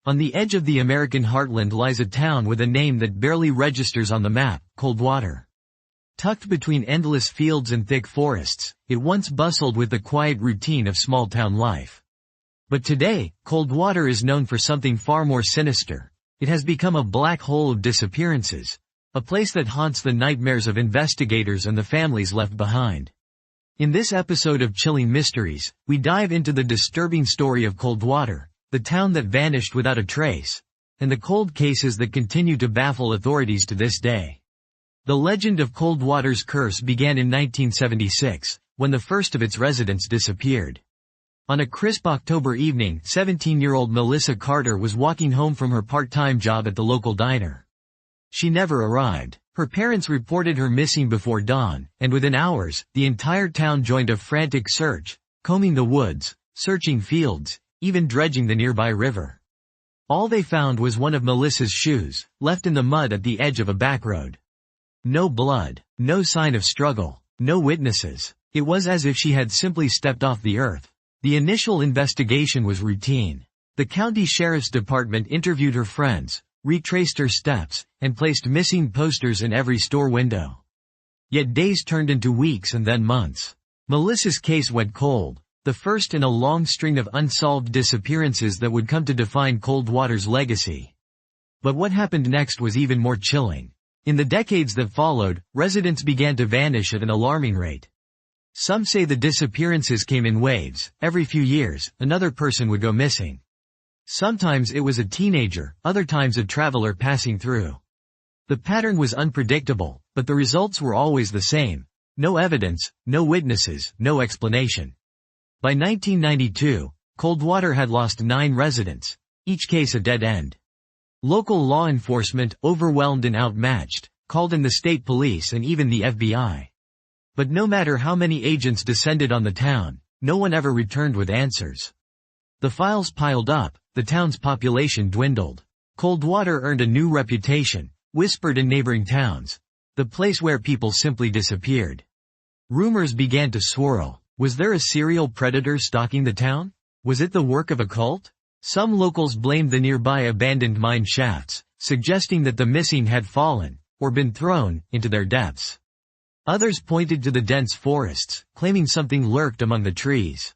On the edge of the American heartland lies a town with a name that barely registers on the map, Coldwater. Tucked between endless fields and thick forests, it once bustled with the quiet routine of small-town life. But today, Coldwater is known for something far more sinister. It has become a black hole of disappearances, a place that haunts the nightmares of investigators and the families left behind. In this episode of Chilling Mysteries, we dive into the disturbing story of Coldwater, the town that vanished without a trace, and the cold cases that continue to baffle authorities to this day. The legend of Coldwater's curse began in 1976, when the first of its residents disappeared. On a crisp October evening, 17-year-old Melissa Carter was walking home from her part-time job at the local diner. She never arrived. Her parents reported her missing before dawn, and within hours, the entire town joined a frantic search, combing the woods, searching fields, even dredging the nearby river. All they found was one of Melissa's shoes, left in the mud at the edge of a back road. No blood, no sign of struggle, no witnesses. It was as if she had simply stepped off the earth. The initial investigation was routine. The county sheriff's department interviewed her friends, retraced her steps, and placed missing posters in every store window. Yet days turned into weeks and then months. Melissa's case went cold, the first in a long string of unsolved disappearances that would come to define Coldwater's legacy. But what happened next was even more chilling. In the decades that followed, residents began to vanish at an alarming rate. Some say the disappearances came in waves. Every few years, another person would go missing. Sometimes it was a teenager, other times a traveler passing through. The pattern was unpredictable, but the results were always the same. No evidence, no witnesses, no explanation. By 1992, Coldwater had lost 9 residents, each case a dead end. Local law enforcement, overwhelmed and outmatched, called in the state police and even the FBI. But no matter how many agents descended on the town, no one ever returned with answers. The files piled up, the town's population dwindled. Coldwater earned a new reputation, whispered in neighboring towns. The place where people simply disappeared. Rumors began to swirl. Was there a serial predator stalking the town? Was it the work of a cult? Some locals blamed the nearby abandoned mine shafts, suggesting that the missing had fallen, or been thrown, into their depths. Others pointed to the dense forests, claiming something lurked among the trees.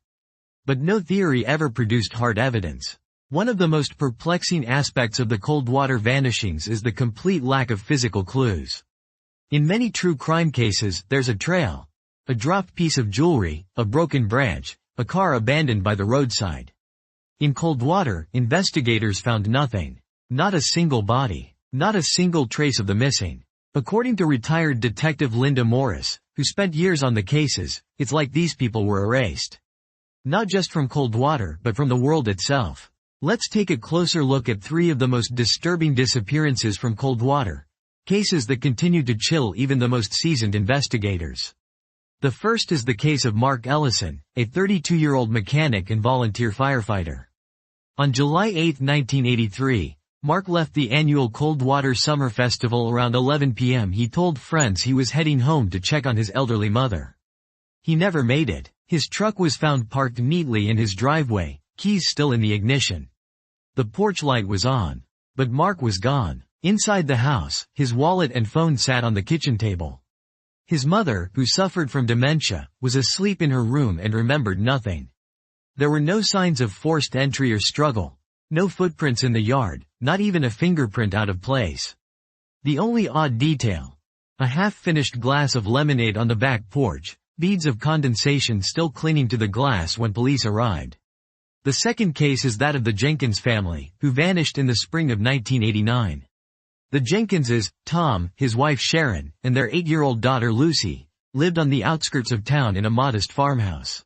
But no theory ever produced hard evidence. One of the most perplexing aspects of the Coldwater vanishings is the complete lack of physical clues. In many true crime cases, there's a trail. A dropped piece of jewelry, a broken branch, a car abandoned by the roadside. In Coldwater, investigators found nothing. Not a single body. Not a single trace of the missing. According to retired Detective Linda Morris, who spent years on the cases, it's like these people were erased. Not just from Coldwater but from the world itself. Let's take a closer look at 3 of the most disturbing disappearances from Coldwater. Cases that continue to chill even the most seasoned investigators. The first is the case of Mark Ellison, a 32-year-old mechanic and volunteer firefighter. On July 8, 1983, Mark left the annual Coldwater Summer Festival around 11 p.m. He told friends he was heading home to check on his elderly mother. He never made it. His truck was found parked neatly in his driveway, keys still in the ignition. The porch light was on. But Mark was gone. Inside the house, his wallet and phone sat on the kitchen table. His mother, who suffered from dementia, was asleep in her room and remembered nothing. There were no signs of forced entry or struggle. No footprints in the yard, not even a fingerprint out of place. The only odd detail: a half-finished glass of lemonade on the back porch, beads of condensation still clinging to the glass when police arrived. The second case is that of the Jenkins family, who vanished in the spring of 1989. The Jenkinses, Tom, his wife Sharon, and their 8-year-old daughter Lucy, lived on the outskirts of town in a modest farmhouse.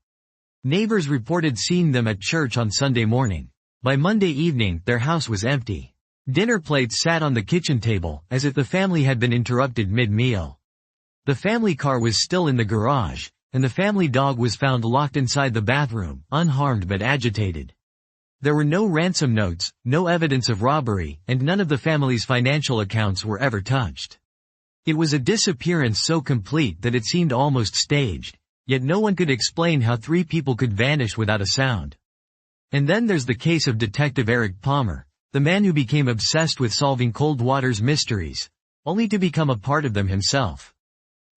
Neighbors reported seeing them at church on Sunday morning. By Monday evening, their house was empty. Dinner plates sat on the kitchen table, as if the family had been interrupted mid-meal. The family car was still in the garage, and the family dog was found locked inside the bathroom, unharmed but agitated. There were no ransom notes, no evidence of robbery, and none of the family's financial accounts were ever touched. It was a disappearance so complete that it seemed almost staged, yet no one could explain how 3 people could vanish without a sound. And then there's the case of Detective Eric Palmer, the man who became obsessed with solving Coldwater's mysteries, only to become a part of them himself.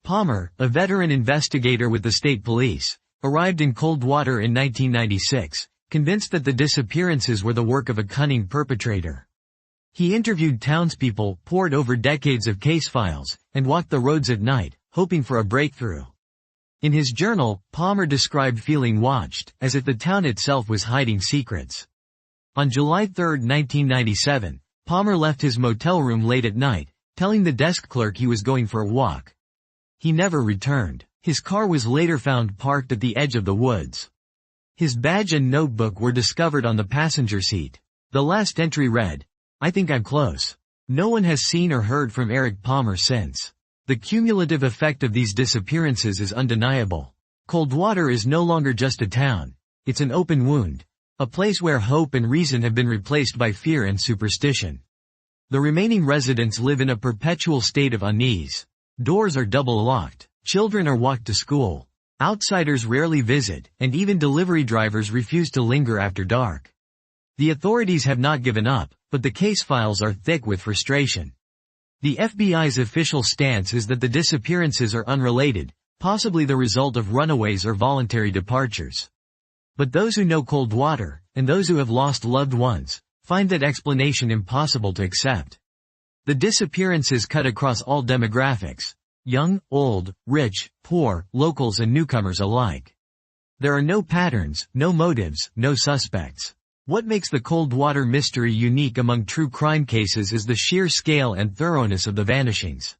Palmer, a veteran investigator with the state police, arrived in Coldwater in 1996, convinced that the disappearances were the work of a cunning perpetrator. He interviewed townspeople, pored over decades of case files, and walked the roads at night, hoping for a breakthrough. In his journal, Palmer described feeling watched, as if the town itself was hiding secrets. On July 3, 1997, Palmer left his motel room late at night, telling the desk clerk he was going for a walk. He never returned. His car was later found parked at the edge of the woods. His badge and notebook were discovered on the passenger seat. The last entry read, "I think I'm close." No one has seen or heard from Eric Palmer since. The cumulative effect of these disappearances is undeniable. Coldwater is no longer just a town. It's an open wound. A place where hope and reason have been replaced by fear and superstition. The remaining residents live in a perpetual state of unease. Doors are double locked. Children are walked to school. Outsiders rarely visit, and even delivery drivers refuse to linger after dark. The authorities have not given up, but the case files are thick with frustration. The FBI's official stance is that the disappearances are unrelated, possibly the result of runaways or voluntary departures. But those who know Coldwater, and those who have lost loved ones, find that explanation impossible to accept. The disappearances cut across all demographics. Young, old, rich, poor, locals and newcomers alike. There are no patterns, no motives, no suspects. What makes the Coldwater mystery unique among true crime cases is the sheer scale and thoroughness of the vanishings.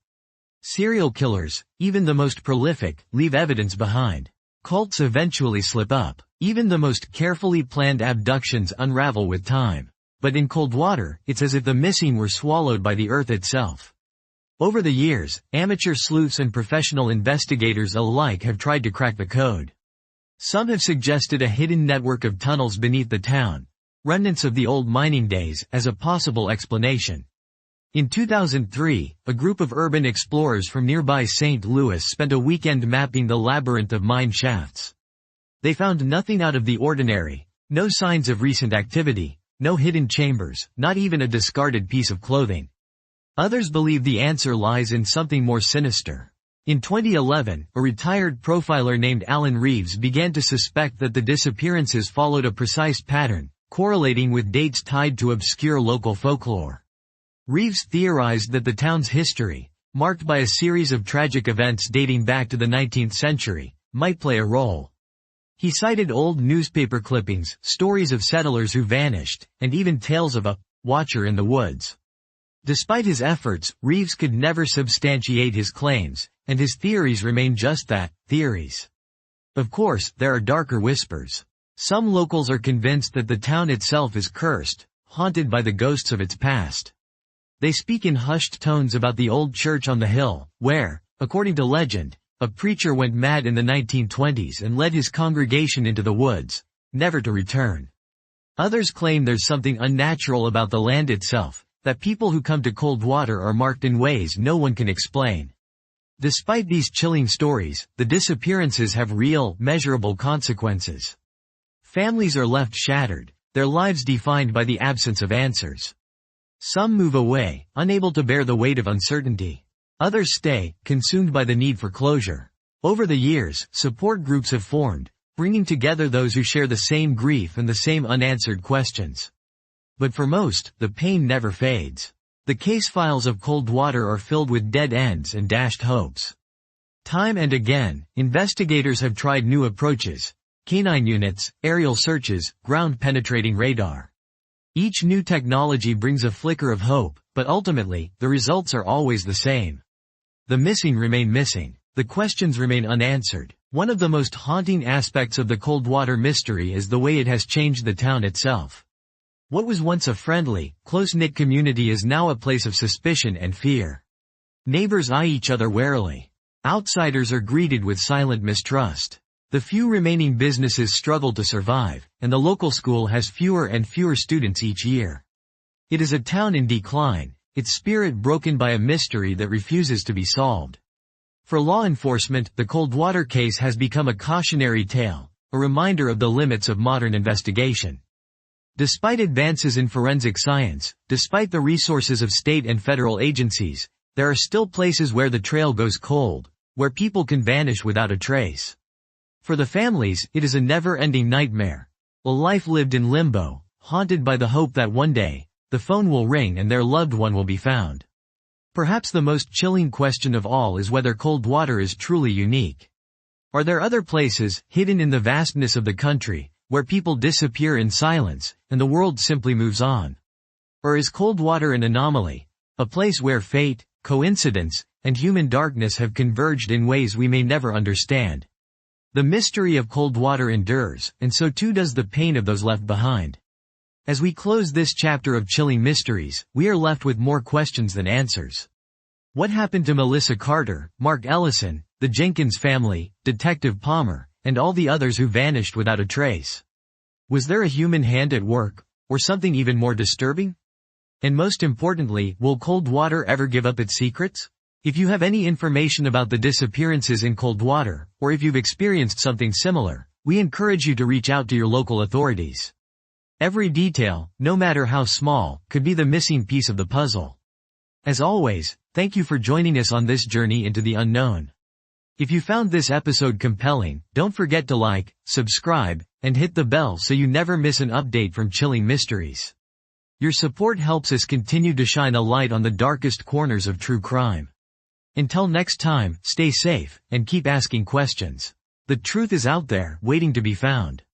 Serial killers, even the most prolific, leave evidence behind. Cults eventually slip up. Even the most carefully planned abductions unravel with time. But in Coldwater, it's as if the missing were swallowed by the earth itself. Over the years, amateur sleuths and professional investigators alike have tried to crack the code. Some have suggested a hidden network of tunnels beneath the town, remnants of the old mining days, as a possible explanation. In 2003, a group of urban explorers from nearby St. Louis spent a weekend mapping the labyrinth of mine shafts. They found nothing out of the ordinary, no signs of recent activity, no hidden chambers, not even a discarded piece of clothing. Others believe the answer lies in something more sinister. In 2011, a retired profiler named Alan Reeves began to suspect that the disappearances followed a precise pattern, correlating with dates tied to obscure local folklore. Reeves theorized that the town's history, marked by a series of tragic events dating back to the 19th century, might play a role. He cited old newspaper clippings, stories of settlers who vanished, and even tales of a watcher in the woods. Despite his efforts, Reeves could never substantiate his claims, and his theories remain just that, theories. Of course, there are darker whispers. Some locals are convinced that the town itself is cursed, haunted by the ghosts of its past. They speak in hushed tones about the old church on the hill, where, according to legend, a preacher went mad in the 1920s and led his congregation into the woods, never to return. Others claim there's something unnatural about the land itself, that people who come to Coldwater are marked in ways no one can explain. Despite these chilling stories, the disappearances have real, measurable consequences. Families are left shattered, their lives defined by the absence of answers. Some move away, unable to bear the weight of uncertainty. Others stay, consumed by the need for closure. Over the years, support groups have formed, bringing together those who share the same grief and the same unanswered questions. But for most, the pain never fades. The case files of Coldwater are filled with dead ends and dashed hopes. Time and again, investigators have tried new approaches: canine units, aerial searches, ground-penetrating radar. Each new technology brings a flicker of hope, but ultimately, the results are always the same. The missing remain missing. The questions remain unanswered. One of the most haunting aspects of the Coldwater mystery is the way it has changed the town itself. What was once a friendly, close-knit community is now a place of suspicion and fear. Neighbors eye each other warily. Outsiders are greeted with silent mistrust. The few remaining businesses struggle to survive, and the local school has fewer and fewer students each year. It is a town in decline, its spirit broken by a mystery that refuses to be solved. For law enforcement, the Coldwater case has become a cautionary tale, a reminder of the limits of modern investigation. Despite advances in forensic science, despite the resources of state and federal agencies, there are still places where the trail goes cold, where people can vanish without a trace. For the families, it is a never-ending nightmare. A life lived in limbo, haunted by the hope that one day, the phone will ring and their loved one will be found. Perhaps the most chilling question of all is whether Coldwater is truly unique. Are there other places, hidden in the vastness of the country, where people disappear in silence, and the world simply moves on? Or is Coldwater an anomaly, a place where fate, coincidence, and human darkness have converged in ways we may never understand? The mystery of Coldwater endures, and so too does the pain of those left behind. As we close this chapter of chilling mysteries, we are left with more questions than answers. What happened to Melissa Carter, Mark Ellison, the Jenkins family, Detective Palmer, and all the others who vanished without a trace? Was there a human hand at work, or something even more disturbing? And most importantly, will Coldwater ever give up its secrets? If you have any information about the disappearances in Coldwater, or if you've experienced something similar, we encourage you to reach out to your local authorities. Every detail, no matter how small, could be the missing piece of the puzzle. As always, thank you for joining us on this journey into the unknown. If you found this episode compelling, don't forget to like, subscribe, and hit the bell so you never miss an update from Chilling Mysteries. Your support helps us continue to shine a light on the darkest corners of true crime. Until next time, stay safe, and keep asking questions. The truth is out there, waiting to be found.